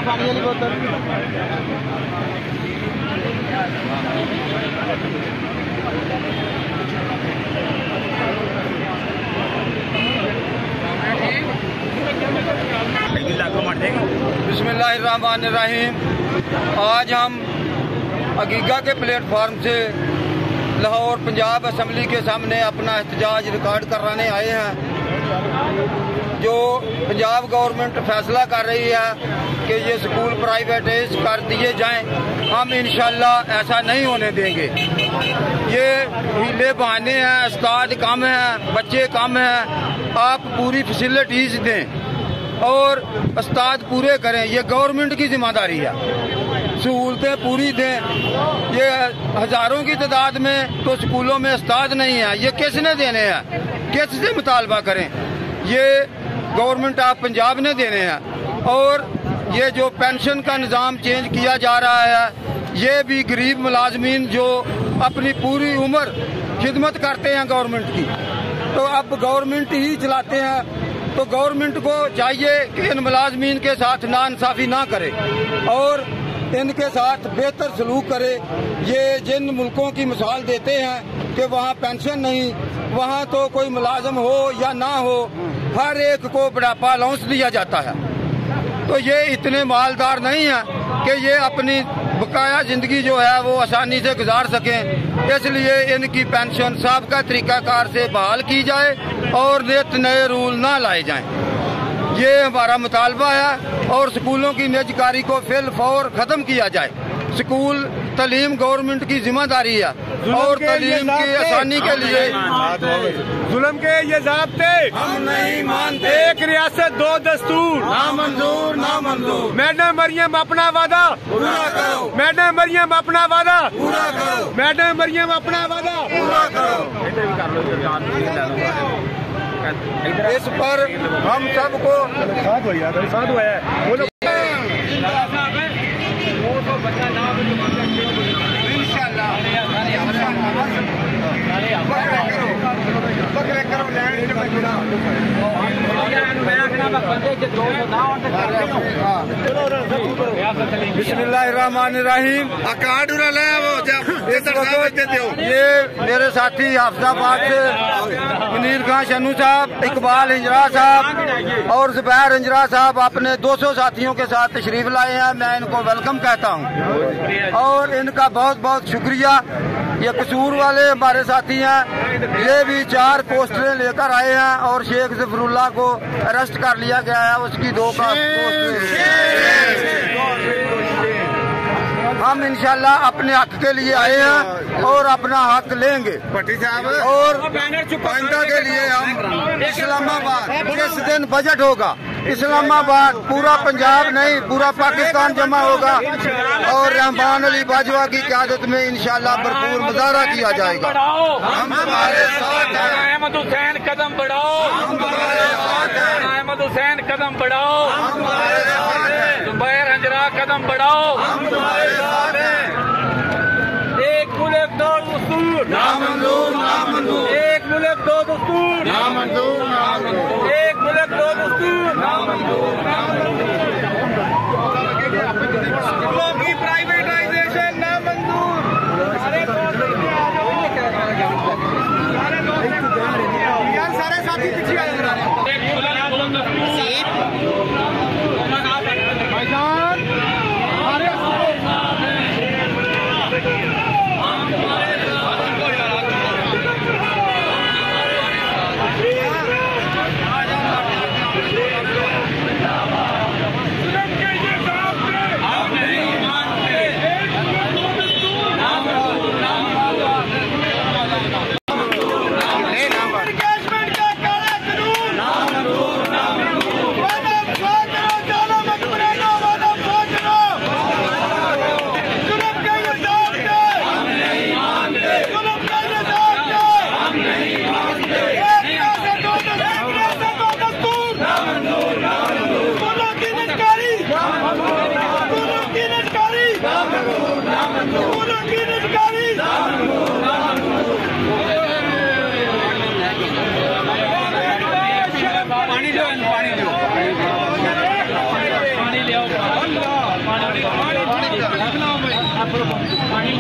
पानी वाली बोतल। बिस्मिल्लाहिर्रहमानिर्रहीम। आज हम अगीगा के प्लेटफार्म से लाहौर पंजाब असम्बली के सामने अपना एहतजाज रिकॉर्ड कराने आए हैं। जो पंजाब गवर्नमेंट फैसला कर रही है कि ये स्कूल प्राइवेटाइज कर दिए जाएं, हम इंशाल्लाह ऐसा नहीं होने देंगे। ये हीले बहाने हैं, उस्ताद कम हैं, बच्चे कम हैं। आप पूरी फैसिलिटीज दें और उस्ताद पूरे करें, ये गवर्नमेंट की जिम्मेदारी है। सहूलतें पूरी दें। ये हजारों की तादाद में तो स्कूलों में उस्ताद नहीं है, ये किसने देने हैं? किससे मुतालबा करें? ये गवर्नमेंट ऑफ पंजाब ने देने हैं। और ये जो पेंशन का निज़ाम चेंज किया जा रहा है, ये भी गरीब मुलाजमीन जो अपनी पूरी उम्र खिदमत करते हैं गवर्नमेंट की, तो अब गवर्नमेंट ही चलाते हैं। तो गवर्नमेंट को चाहिए कि इन मुलाजमीन के साथ नाइंसाफी ना करे और इनके साथ बेहतर सलूक करे। ये जिन मुल्कों की मिसाल देते हैं कि वहाँ पेंशन नहीं, वहाँ तो कोई मुलाजम हो या ना हो, हर एक को बुढ़ापा अलाउंस दिया जाता है। तो ये इतने मालदार नहीं है कि ये अपनी बकाया जिंदगी जो है वो आसानी से गुजार सकें। इसलिए इनकी पेंशन साबका तरीकाकार से बहाल की जाए और नित नए रूल ना लाए जाएं। ये हमारा मुतालबा है। और स्कूलों की निजकारी को फिल फौर खत्म किया जाए। स्कूल तालीम गवर्नमेंट की जिम्मेदारी है और तालीम की आसानी के लिए जुल्म के ये ज़ाब्ते हम नहीं मानते। एक रियासत दो दस्तूर ना मंजूर, ना मंजूर। मैडम मरियम अपना वादा पूरा करो। मैडम मरियम अपना वादा पूरा करो। मैडम मरियम अपना वादा पूरा करो। इस पर हम सबको साथ हुआ है। बिस्मिल्लाहिर्रहमानिर्रहीम। ये मेरे साथी हाफिजाबाद से मुनीर खान शनू साहब, इकबाल हिजरा साहब और जुबैर हिजरा साहब अपने 200 साथियों के साथ तशरीफ लाए हैं। मैं इनको वेलकम कहता हूँ और इनका बहुत बहुत शुक्रिया। ये कसूर वाले हमारे साथी हैं। ये भी 4 पोस्टरें लेकर आए हैं और शेख जफरुल्लाह को अरेस्ट कर लिया गया है, उसकी 2 का हम इंशाल्लाह अपने हक के लिए आए हैं और अपना हक लेंगे। और आइंदा के लिए हम इस्लामाबाद, जिस दिन बजट होगा इस्लामाबाद, पूरा पंजाब नहीं पूरा पाकिस्तान जमा होगा और रहमान अली बाजवा की क़यादत में इंशाल्लाह भरपूर मुजाहरा किया जाएगा। हम तुम्हारे साथ हैं। अहमद हुसैन कदम बढ़ाओ, अहमद हुसैन कदम बढ़ाओ, जुबैर हिजरा कदम बढ़ाओ। एक मुल्क दो दस्तूर ना मंजूर, ना मंजूर। एक मुल्क दो दस्तूर ना मंजूर, ना मंजूर। एक मुल्क दो दस्तूर ना मंजूर, ना मंजूर। स्कूलों की प्राइवेटाइजेशन ना मंजूर। सारे साथी पीछे आ पानी